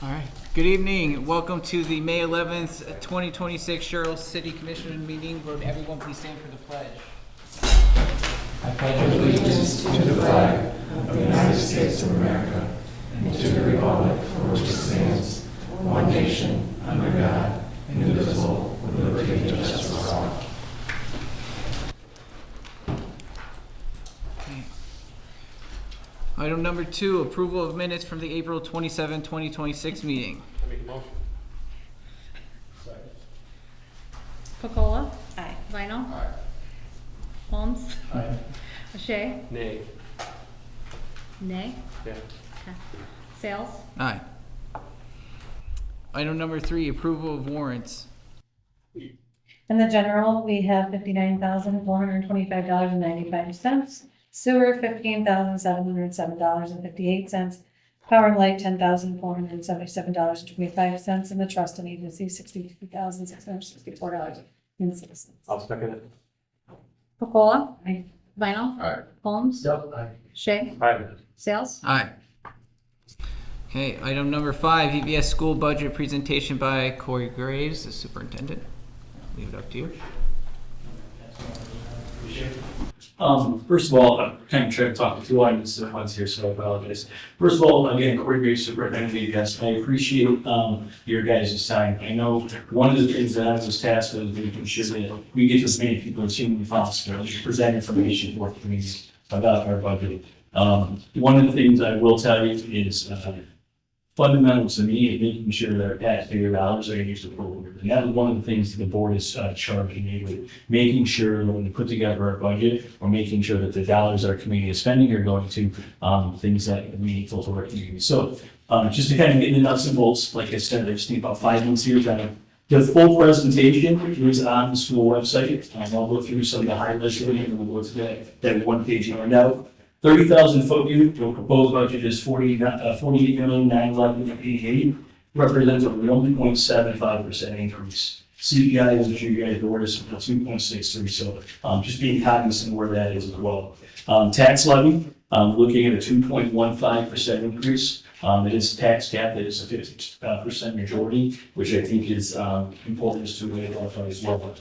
All right. Good evening. Welcome to the May 11th, 2026 Sherrill City Commission meeting. Would everyone please stand for the pledge? I pledge allegiance to the flag of the United States of America and to the republic for which it stands, one nation, under God, indivisible, with liberty and justice for all. Item number 2, approval of minutes from the April 27, 2026 meeting. I make a motion. Second. Pacola? Aye. Vinyl? Aye. Holmes? Aye. O'Shea? Nay. Nay? Yeah. Okay. Sales? Aye. Item number 3, approval of warrants. In the general, we have $59,425.95. Sewer, $15,707.58. Power and light, $10,477.25. And the trust and agency, $62,664.06. I'll second it. Pacola? Aye. Vinyl? Aye. Holmes? Yep. Aye. O'Shea? Aye. Sales? Aye. Okay, item number 5, VVS school budget presentation by Corey Graves, the superintendent. I'll leave it up to you. First of all, I'm kind of trying to talk to two items at once here, so I apologize. First of all, again, Corey Graves, Superintendent of VVS. I appreciate your guys' time. I know one of the things that I was tasked with is making sure that we get as many people as humanly possible to present information to our communities about our budget. One of the things I will tell you is fundamental to me is making sure that our taxpayer dollars are used appropriately. And that is one of the things that the board is charging me with, making sure that when we put together our budget, we're making sure that the dollars our community is spending are going to things that are meaningful to our community. So just to kind of get the nuts and bolts, like I said, I just need about 5 minutes here. The full presentation is on the school website. I'll go through some of the highlights of it, and we'll go to that one-page handout. 30,000 foot view, the proposed budget is 48,911,88, represents a 1.75% increase. CPI, as I'm sure you guys know, is 2.63, so just being cognizant of where that is as well. Tax levy, looking at a 2.15% increase. It is a tax cap that is a 50% majority, which I think is important to identify as well.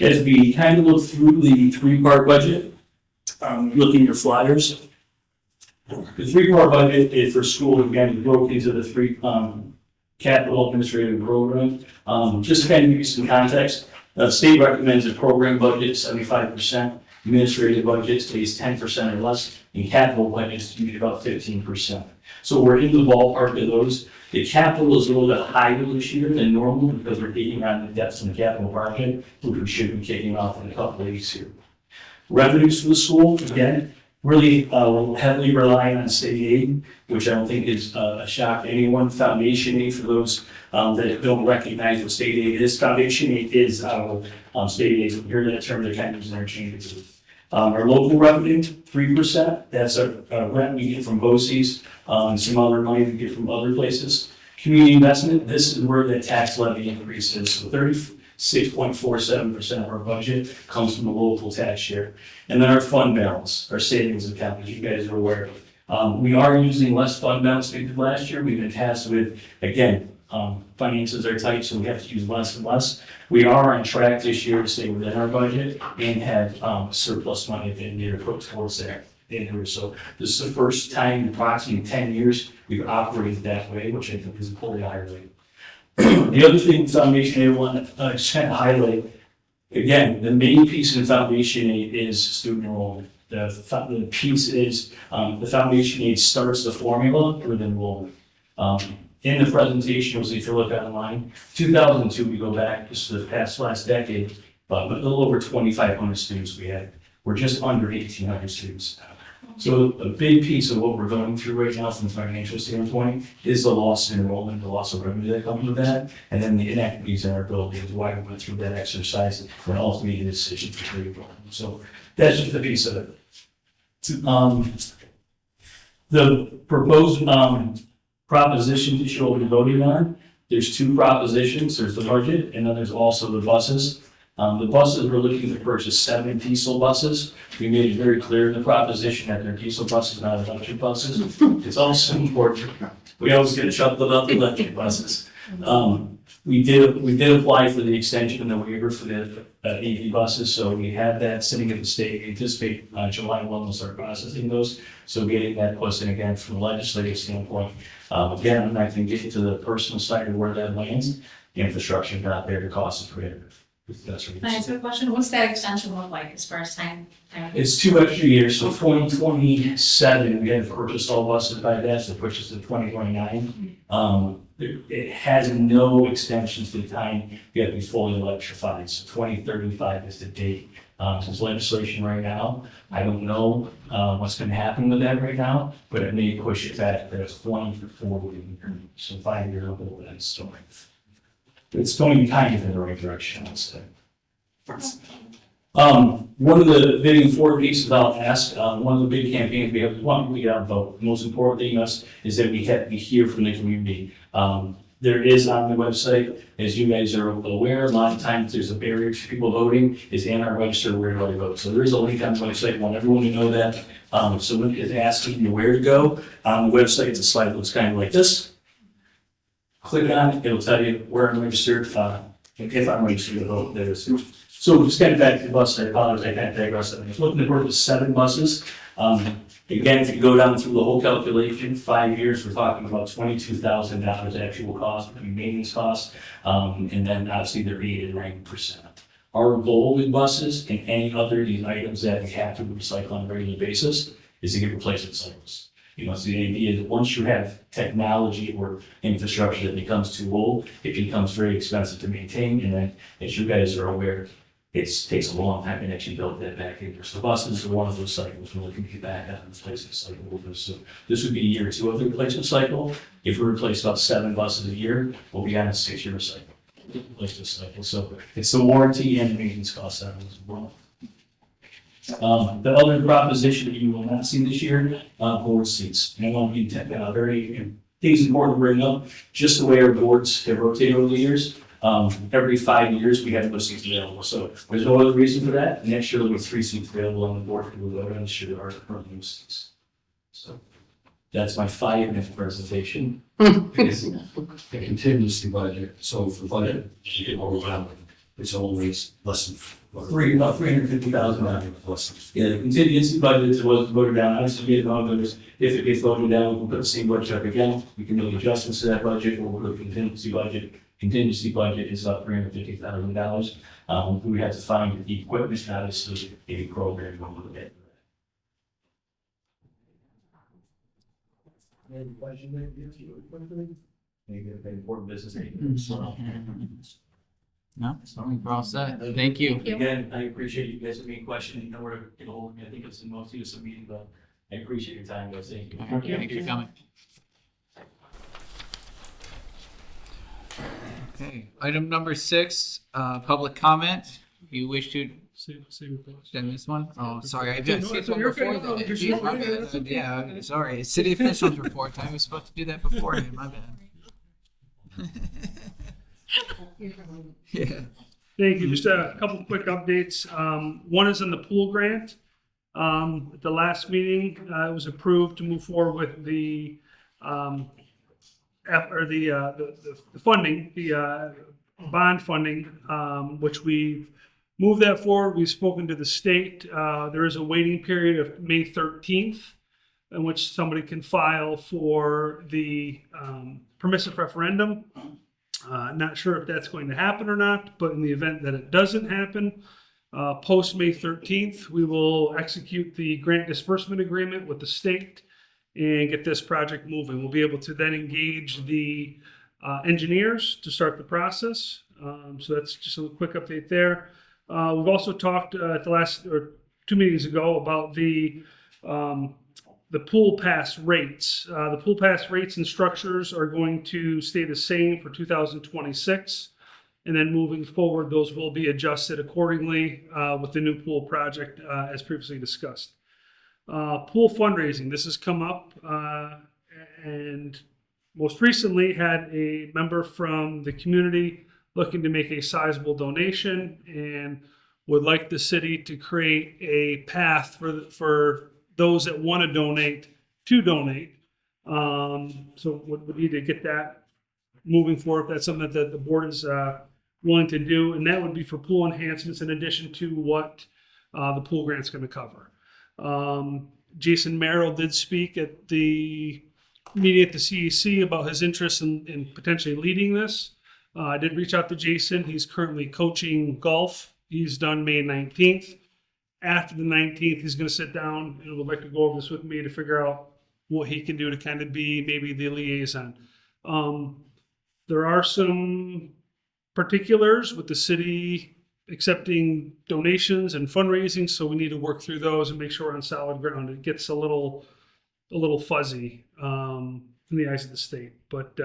As we kind of look through the 3-part budget, looking at your flyers. The 3-part budget is for school, again, broke into the 3 capital administrative program. Just to kind of give you some context, the state recommends a program budget 75%, administrative budget stays 10% or less, and capital budget is usually about 15%. So we're in the ballpark of those. The capital is a little bit higher this year than normal because we're taking on the debts in the capital project, which we should be kicking off in a couple of weeks here. Revenues for the school, again, really heavily relying on state aid, which I don't think is a shock to anyone. Foundation aid, for those that don't recognize what state aid is, foundation aid is state aid. You hear that term, they're kind of using interchangeably. Our local revenue, 3%. That's a rent we get from BOCES, and some other money we get from other places. Community investment, this is where the tax levy increase is. So 36.47% of our budget comes from the local tax share. And then our fund balance, our savings account, as you guys are aware of. We are using less fund balance than we did last year. We've been tasked with, again, finances are tight, so we have to use less and less. We are on track this year to stay within our budget and have surplus money at the end of the year put towards there. So this is the first time in approximately 10 years we've operated that way, which I think is a fully higher rate. The other thing foundation aid I want to just kind of highlight, again, the main piece in foundation aid is student enrollment. The piece is the foundation aid starts the formula with enrollment. In the presentation, you'll see if you look online, 2002, we go back just to the last decade, but a little over 2,500 students we had. We're just under 1,800 students now. So a big piece of what we're going through right now from a financial standpoint is the loss of enrollment, the loss of revenue that comes with that, and then the inequities in our buildings, why we went through that exercise and ultimately the decision for enrollment. So that's just a piece of it. The proposed proposition that you'll be voting on, there's 2 propositions. There's the budget, and then there's also the buses. The buses, we're looking to purchase 7 diesel buses. We made it very clear in the proposition that they're diesel buses, not electric buses. It's also important. We always get chucked about the electric buses. We did apply for the extension and the waiver for the EV buses, so we have that sitting at the state. We anticipate July 1 we'll start processing those. So getting that question again from a legislative standpoint. Again, I'm not going to get into the personal side of where that lands. The infrastructure not there, the cost is prohibitive. That's what Can I ask a question? What's that extension look like as far as time? It's 2 extra years, so 2027, we have purchased all buses by that, so it pushes to 2029. It has no extensions to the time you have to be fully electrified, so 2035 is the date. There's legislation right now. I don't know what's going to happen with that right now, but it may push it back to 2040, so 5 years old, that's story. It's going kind of in the right direction, I'd say. One of the big important pieces I'll ask, one of the big campaigns we have, we get out vote. The most important thing to us is that we hear from the community. There is on the website, as you guys are aware, a lot of times there's a barrier to people voting, is in our register where do I vote. So there is a link on the website, I want everyone to know that. So when it's asking you where to go, on the website, it's a slide that looks kind of like this. Click on it, it'll tell you where I'm registered, if I'm registered to vote, there is. So just getting back to the bus, I apologize, I kind of digress. I'm looking to purchase 7 buses. Again, if you go down through the whole calculation, 5 years, we're talking about $22,000 actual cost, maintenance costs, and then obviously they're 8 and 9%. Our goal with buses and any other of these items that we have to recycle on a regular basis is to get replacement cycles. You know, so the idea is once you have technology or infrastructure that becomes too old, it becomes very expensive to maintain. And then, as you guys are aware, it takes a long time to actually build that back in. So buses are one of those cycles we're looking to get back on the replacement cycle. So this would be year 2 of the replacement cycle. If we replace about 7 buses a year, we'll be on a 6-year cycle. Replacement cycle. So it's the warranty and the maintenance costs on it as well. The other proposition that you will not see this year, board seats. And I want to be very things important to bring up. Just the way our boards have rotated over the years. Every 5 years we have no seats available. So there's no other reason for that. Next year there'll be 3 seats available on the board for the vote, and this year there are currently no seats. So that's my 5-minute presentation. It's a contingency budget, so if the budget is overwhelming, it's always less than about $350,000. Yeah, the contingency budget was voted down. Obviously, we had voters. If it gets voted down, we'll put the same budget up again. We can make adjustments to that budget, or we'll put a contingency budget. Contingency budget is about $350,000. We have to find the equipment, obviously, a program we'll look at. Any questions? Maybe an important business. No, we're all set. Thank you. Again, I appreciate you guys being questioned. You know where to get hold of me. I think it's the most useful meeting, but I appreciate your time, guys. Thank you. Thank you for coming. Okay, item number 6, public comment. If you wish to, Same request. did I miss one? Oh, sorry, I did No, skip it's one okay. before No, that. you're Geez, my fine. bad. Yeah, sorry. City officials report. I was supposed to do that beforehand. My bad. Yeah. Thank you. Just a couple quick updates. One is on the pool grant. At the last meeting, it was approved to move forward with the funding, the bond funding, which we've moved that forward. We've spoken to the state. There is a waiting period of May 13th in which somebody can file for the permissive referendum. Not sure if that's going to happen or not, but in the event that it doesn't happen, post May 13th, we will execute the grant disbursement agreement with the state and get this project moving. We'll be able to then engage the engineers to start the process. So that's just a quick update there. We've also talked at the last or 2 meetings ago about the pool pass rates. The pool pass rates and structures are going to stay the same for 2026. And then moving forward, those will be adjusted accordingly with the new pool project as previously discussed. Pool fundraising, this has come up and most recently had a member from the community looking to make a sizable donation and would like the city to create a path for those that want to donate. So we need to get that moving forward. That's something that the board is willing to do, and that would be for pool enhancements in addition to what the pool grant's going to cover. Jason Merrill did speak at the meeting at the CEC about his interest in potentially leading this. I did reach out to Jason. He's currently coaching golf. He's done May 19th. After the 19th, he's going to sit down and would like to go over this with me to figure out what he can do to kind of be maybe the liaison. There are some particulars with the city accepting donations and fundraising, so we need to work through those and make sure we're on solid ground. It gets a little fuzzy in the eyes of the state, but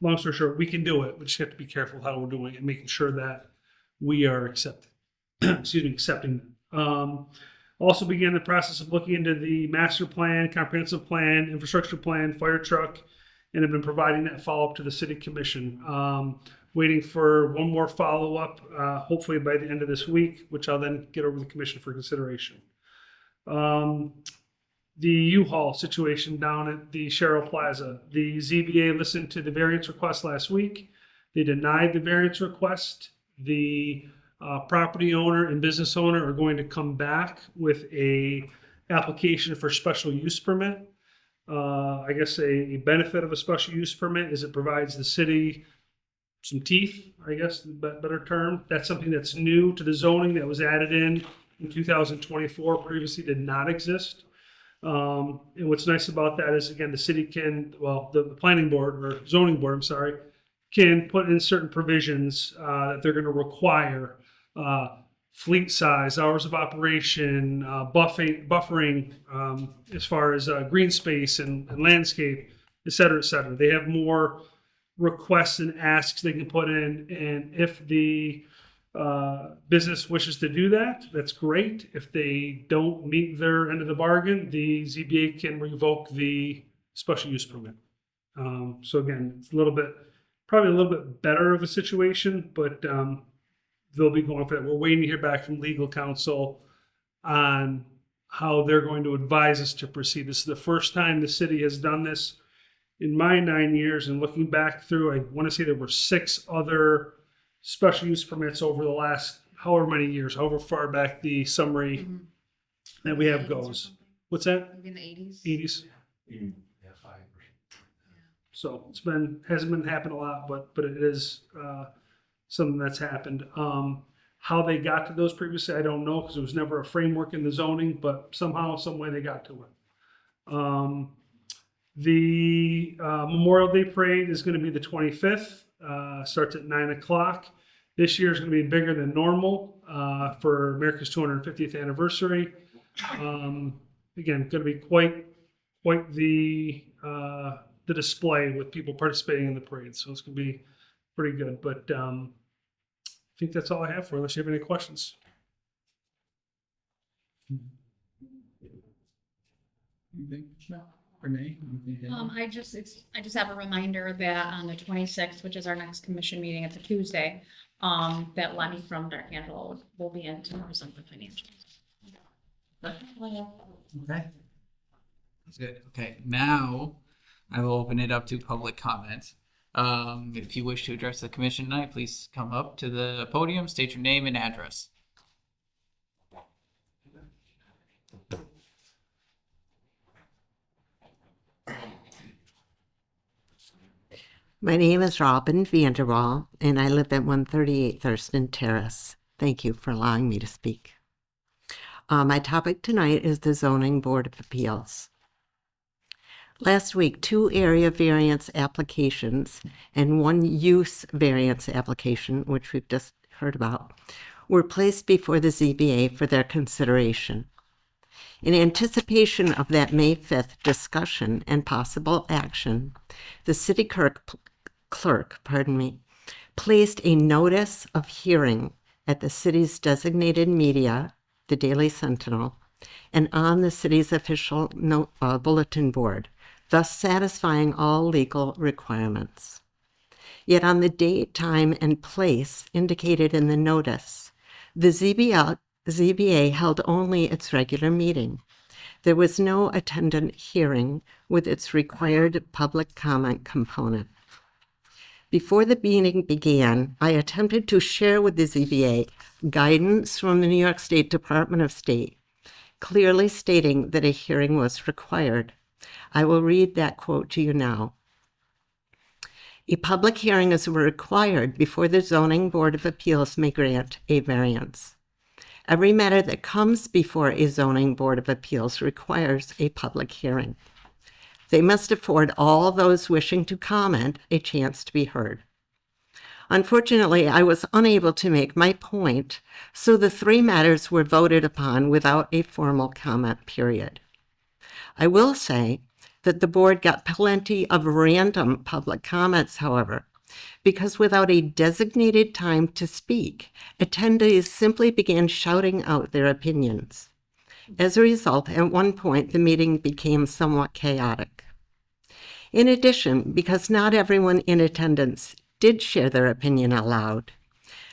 long story short, we can do it. We just have to be careful how we're doing it and making sure that we are accepting. Also began the process of looking into the master plan, comprehensive plan, infrastructure plan, fire truck, and have been providing that follow-up to the city commission. Waiting for one more follow-up, hopefully by the end of this week, which I'll then get over to the commission for consideration. The Uhaul situation down at the Sherrill Plaza. The ZBA listened to the variance request last week. They denied the variance request. The property owner and business owner are going to come back with a application for special use permit. I guess a benefit of a special use permit is it provides the city some teeth, I guess, the better term. That's something that's new to the zoning that was added in 2024, previously did not exist. And what's nice about that is, again, the city can, well, the planning board or zoning board, I'm sorry, can put in certain provisions that they're going to require fleet size, hours of operation, buffering as far as green space and landscape, et cetera, et cetera. They have more requests and asks they can put in, and if the business wishes to do that, that's great. If they don't meet their end of the bargain, the ZBA can revoke the special use permit. So again, it's probably a little bit better of a situation, but they'll be going for that. We're waiting to hear back from legal counsel on how they're going to advise us to proceed. This is the first time the city has done this in my 9 years, and looking back through, I want to say there were 6 other special use permits over the last however many years, however far back the summary that we have goes. What's that? Maybe in the 80s. 80s. Yeah, 5%. So hasn't been happening a lot, but it is something that's happened. How they got to those previously, I don't know, because there was never a framework in the zoning, but somehow, some way they got to it. The Memorial Day Parade is going to be the 25th, starts at 9 o'clock. This year is going to be bigger than normal for America's 250th anniversary. Again, going to be quite the display with people participating in the parade. So it's going to be pretty good. But I think that's all I have for you, unless you have any questions. Anything? No. Renee? I just have a reminder that on the 26th, which is our next commission meeting, it's a Tuesday, that Lenny from Dark Angelo will be in to present the financials. Okay. That's good. Okay, now I will open it up to public comment. If you wish to address the commission tonight, please come up to the podium, state your name and address. My name is Robin Vanderwall, and I live at 138 Thurston Terrace. Thank you for allowing me to speak. My topic tonight is the Zoning Board of Appeals. Last week, 2 area variance applications and 1 use variance application, which we've just heard about, were placed before the ZBA for their consideration. In anticipation of that May 5th discussion and possible action, the city clerk, placed a notice of hearing at the city's designated media, the Daily Sentinel, and on the city's official bulletin board, thus satisfying all legal requirements. Yet on the date, time, and place indicated in the notice, the ZBA held only its regular meeting. There was no attendant hearing with its required public comment component. Before the meeting began, I attempted to share with the ZBA guidance from the New York State Department of State, clearly stating that a hearing was required. I will read that quote to you now. A public hearing is required before the Zoning Board of Appeals may grant a variance. Every matter that comes before a Zoning Board of Appeals requires a public hearing. They must afford all those wishing to comment a chance to be heard. Unfortunately, I was unable to make my point, so the 3 matters were voted upon without a formal comment period. I will say that the board got plenty of random public comments, however, because without a designated time to speak, attendees simply began shouting out their opinions. As a result, at one point, the meeting became somewhat chaotic. In addition, because not everyone in attendance did share their opinion aloud,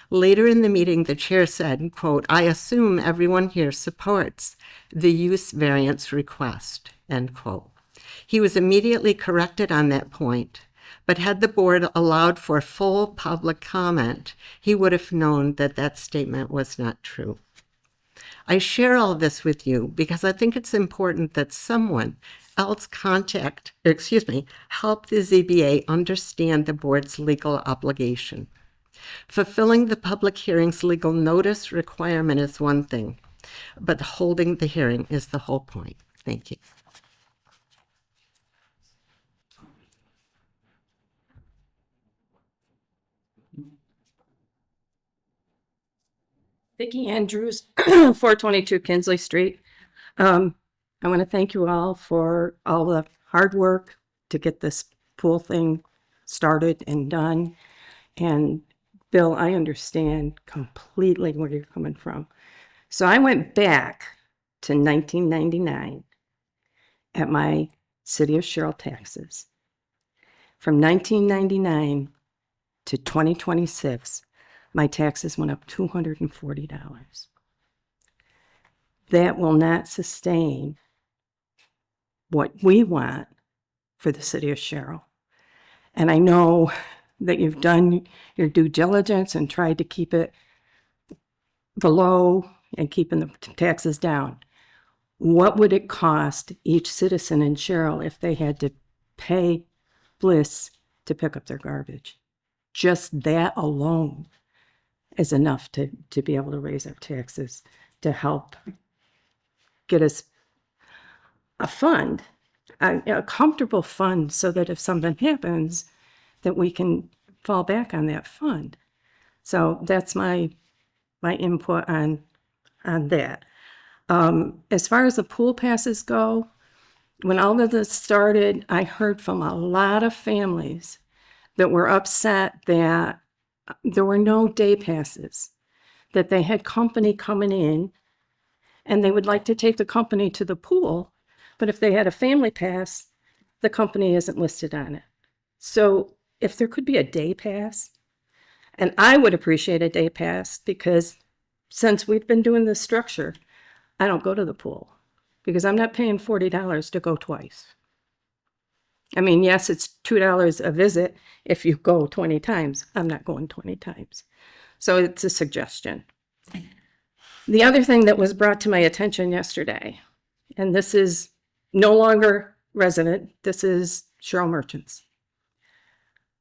later in the meeting, the chair said, quote, "I assume everyone here supports the use variance request," end quote. He was immediately corrected on that point, but had the board allowed for full public comment, he would have known that that statement was not true. I share all this with you because I think it's important that someone else help the ZBA understand the board's legal obligation. Fulfilling the public hearing's legal notice requirement is one thing, but holding the hearing is the whole point. Thank you. Vicki Andrews, 422 Kinsley Street. I want to thank you all for all the hard work to get this pool thing started and done. And Bill, I understand completely where you're coming from. So I went back to 1999 at my City of Sherrill taxes. From 1999 to 2026, my taxes went up $240. That will not sustain what we want for the City of Sherrill. And I know that you've done your due diligence and tried to keep it below and keeping the taxes down. What would it cost each citizen in Sherrill if they had to pay Bliss to pick up their garbage? Just that alone is enough to be able to raise our taxes to help get us a fund, a comfortable fund, so that if something happens, that we can fall back on that fund. So that's my input on that. As far as the pool passes go, when all of this started, I heard from a lot of families that were upset that there were no day passes, that they had company coming in and they would like to take the company to the pool, but if they had a family pass, the company isn't listed on it. So if there could be a day pass, and I would appreciate a day pass, because since we've been doing this structure, I don't go to the pool because I'm not paying $40 to go twice. I mean, yes, it's $2 a visit if you go 20 times. I'm not going 20 times. So it's a suggestion. The other thing that was brought to my attention yesterday, and this is no longer resident, this is Sherrill Merchants.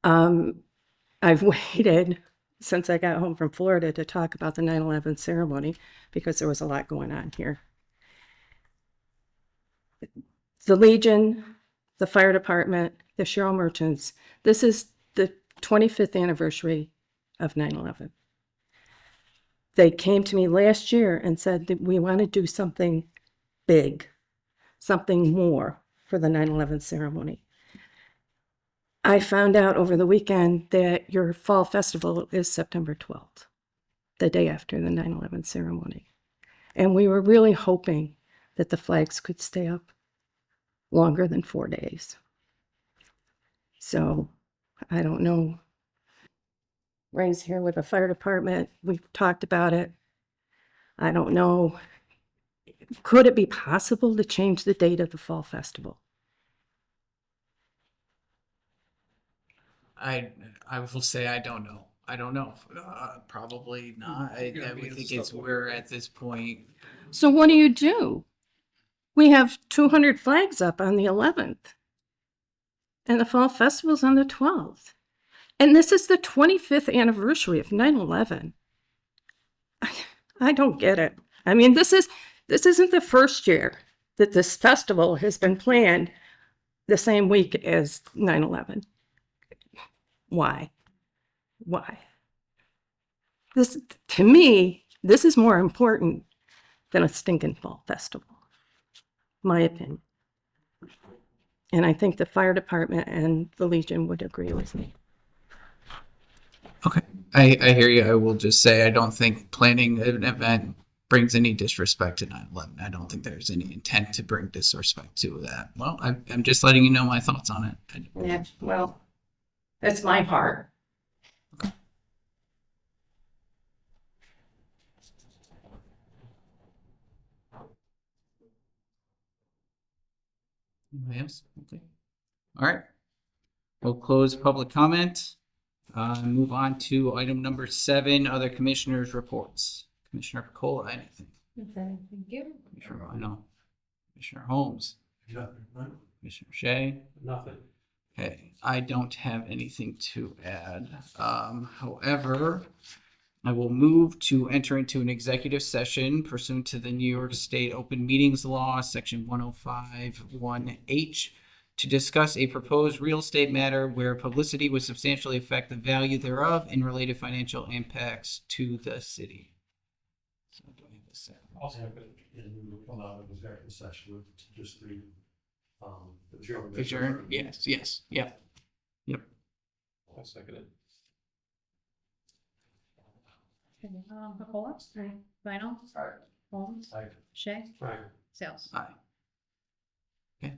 I've waited since I got home from Florida to talk about the 9/11 ceremony because there was a lot going on here. The Legion, the fire department, the Sherrill Merchants, this is the 25th anniversary of 9/11. They came to me last year and said that we want to do something big, something more for the 9/11 ceremony. I found out over the weekend that your fall festival is September 12th, the day after the 9/11 ceremony. And we were really hoping that the flags could stay up longer than 4 days. So I don't know Ray's here with the fire department. We've talked about it. I don't know. Could it be possible to change the date of the fall festival? I will say I don't know. I don't know. Probably not. I would think it's we're at this point. So what do you do? We have 200 flags up on the 11th. And the fall festival's on the 12th. And this is the 25th anniversary of 9/11. I don't get it. I mean, this isn't the first year that this festival has been planned the same week as 9/11. Why? Why? This, to me, this is more important than a stinking fall festival. My opinion. And I think the fire department and the Legion would agree with me. Okay. I hear you. I will just say I don't think planning an event brings any disrespect to 9/11. I don't think there's any intent to bring disrespect to that. Well, I'm just letting you know my thoughts on it. Yeah, well, that's my part. Anybody else? Okay. All right. We'll close public comment. Move on to item number 7, other commissioners' reports. Commissioner Picola, anything? Thank you. Commissioner Rhino? Commissioner Holmes? Commissioner Shea? Nothing. Okay, I don't have anything to add. However, I will move to enter into an executive session pursuant to the New York State Open Meetings Law, Section 105(1)H, to discuss a proposed real estate matter where publicity would substantially affect the value thereof and related financial impacts to the city. So do I have a second? Also, and we will come out of executive session with just the adjournment. Adjourn? Yes, yep. I'll second it. Picola? Vinyl? Holmes? Aye. Shea? Aye. Sales? Aye. Okay.